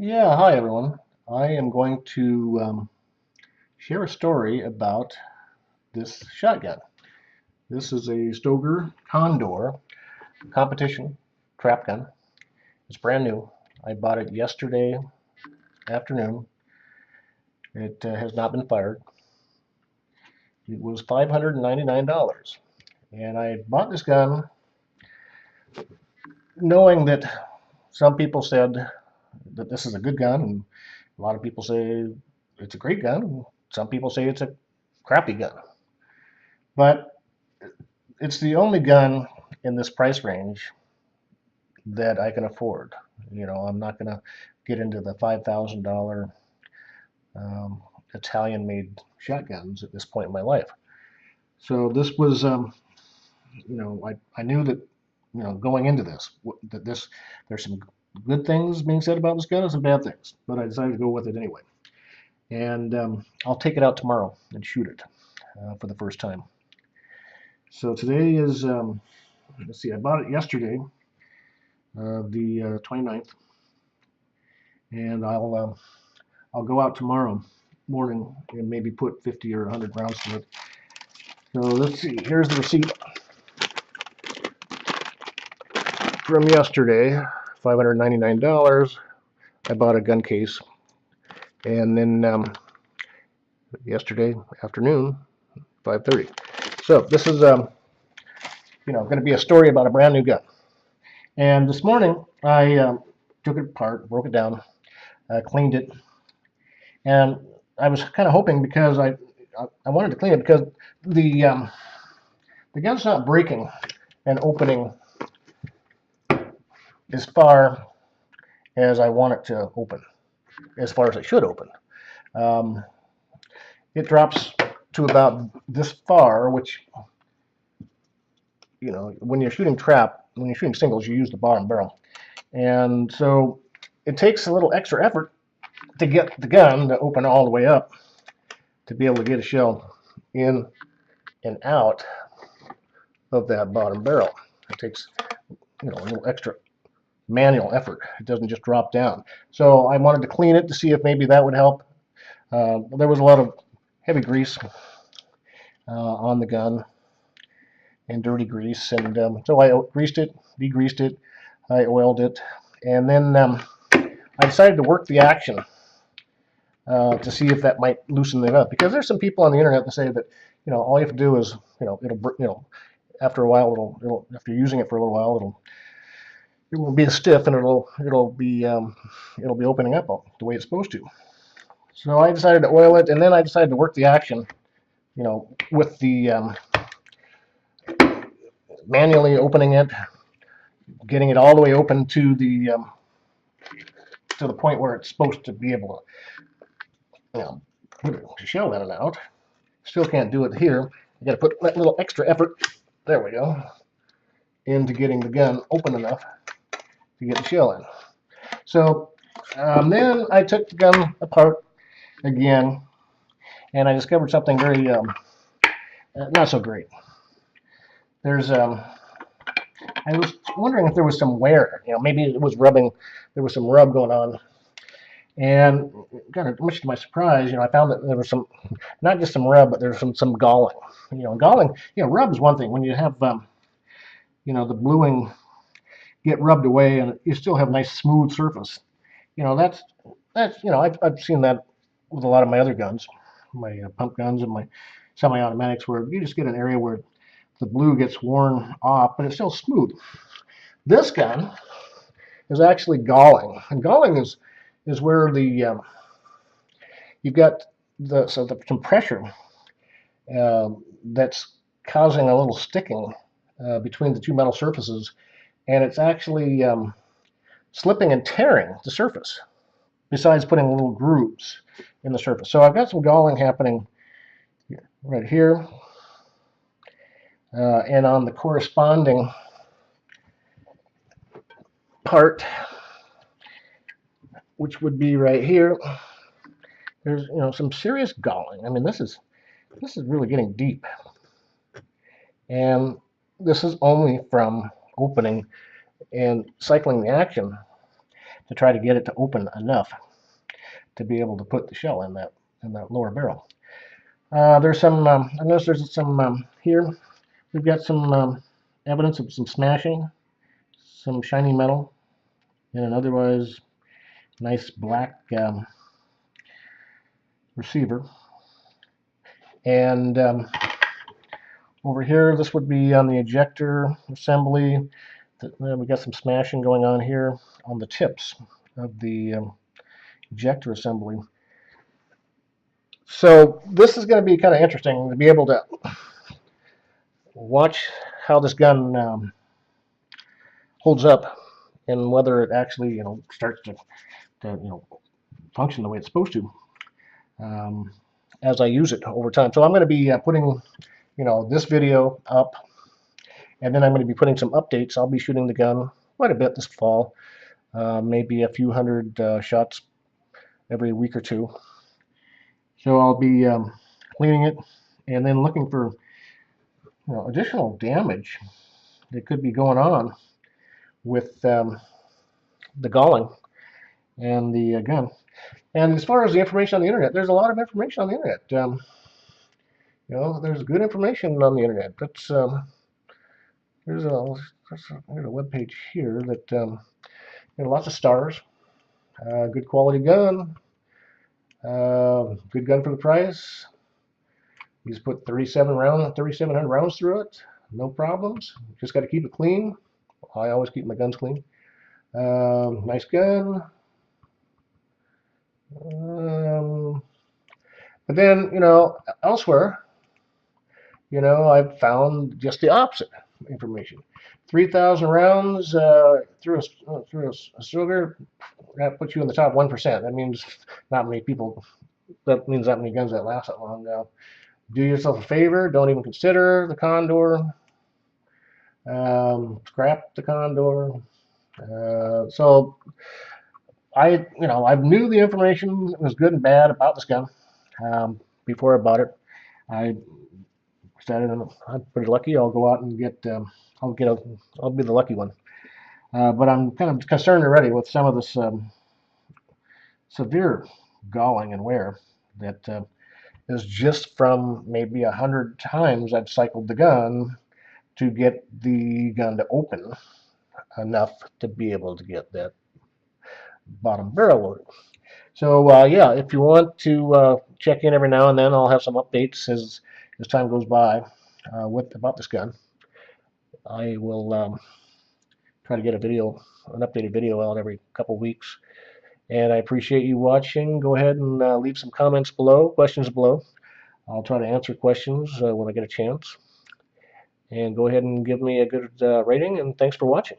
Yeah, hi everyone. I am going to share a story about this shotgun. This is a Stoger Condor Competition trap gun. It's brand new. I bought it yesterday afternoon. It has not been fired. It was $599. And I bought this gun knowing that some people said that this is a good gun, and a lot of people say it's a great gun, and some people say it's a crappy gun. But it's the only gun in this price range that I can afford. I'm not going to get into the $5,000 Italian-made shotguns at this point in my life. So this was, I knew that, going into this, that there's some good things being said about this gun and some bad things, but I decided to go with it anyway. And I'll take it out tomorrow and shoot it for the first time. So today is, let's see, I bought it yesterday, the 29th, and I'll go out tomorrow morning and maybe put 50 or 100 rounds to it. So let's see. Here's the receipt from yesterday, $599. I bought a gun case, and then yesterday afternoon, 5:30. So this is going to be a story about a brand new gun. And this morning I took it apart, broke it down, cleaned it, and I was kind of hoping because I wanted to clean it because the um, the gun's not breaking and opening as far as I want it to open, as far as it should open. Um, it drops to about this far, which, when you're shooting when you're shooting singles, you use the bottom barrel. And so it takes a little extra effort to get the gun to open all the way up to be able to get a shell in and out of that bottom barrel. It takes, a little extra manual effort. It doesn't just drop down. So I wanted to clean it to see if maybe that would help. There was a lot of heavy grease on the gun and dirty grease, and so I greased it, degreased it, I oiled it, and then I decided to work the action to see if that might loosen it up. Because there's some people on the internet that say that all you have to do is after a while after using it for a little while it will be stiff and it'll be opening up the way it's supposed to. So I decided to oil it, and then I decided to work the action, with the manually opening it, getting it all the way open to the point where it's supposed to be able to, put a shell in and out. Still can't do it here. You got to put that little extra effort. There we go. Into getting the gun open enough to get the shell in. So then I took the gun apart again, and I discovered something very not so great. There's I was wondering if there was some wear. Maybe it was rubbing. There was some rub going on, and kind of much to my surprise, I found that there was not just some rub, but there's some galling. Galling. Rub is one thing. When you have the bluing get rubbed away, and you still have a nice smooth surface. That's I've seen that with a lot of my other guns, my pump guns and my semi-automatics, where you just get an area where the blue gets worn off, but it's still smooth. This gun is actually galling, and galling is where you've got some pressure that's causing a little sticking between the two metal surfaces, and it's actually slipping and tearing the surface, besides putting little grooves in the surface. So I've got some galling happening right here, and on the corresponding part, which would be right here, there's some serious galling. I mean, this is really getting deep, and this is only from opening and cycling the action. to try to get it to open enough to be able to put the shell in that lower barrel. There's some, I noticed there's some here. We've got some evidence of some smashing, some shiny metal, and an otherwise nice black receiver. And over here, this would be on the ejector assembly. We got some smashing going on here on the tips of the ejector assembly. So this is going to be kind of interesting to be able to watch how this gun holds up and whether it actually starts to function the way it's supposed to as I use it over time. So I'm going to be putting this video up, and then I'm going to be putting some updates. I'll be shooting the gun quite a bit this fall, maybe a few hundred shots every week or two. So I'll be cleaning it and then looking for additional damage that could be going on with the galling and the gun. And as far as the information on the internet, there's a lot of information on the internet. There's good information on the internet. That's there's a web page here that lots of stars, good quality gun, good gun for the price. You just put 3,700 rounds through it, no problems. Just got to keep it clean. I always keep my guns clean. Nice gun. But then, elsewhere, I've found just the opposite information. 3,000 rounds through a sugar, that puts you in the top 1%. That means not many people. That means not many guns that last that long. Do yourself a favor. Don't even consider the Condor. Scrap the Condor. So I knew the information was good and bad about this gun before I bought it. I decided I'm pretty lucky. I'll go out and get. I'll be the lucky one. But I'm kind of concerned already with some of this severe galling and wear that is just from maybe 100 times I've cycled the gun to get the gun to open enough to be able to get that bottom barrel loaded. So yeah, if you want to check in every now and then, I'll have some updates as time goes by about this gun. I will try to get an updated video out every couple weeks. And I appreciate you watching. Go ahead and leave some comments below, questions below. I'll try to answer questions when I get a chance. And go ahead and give me a good rating, and thanks for watching.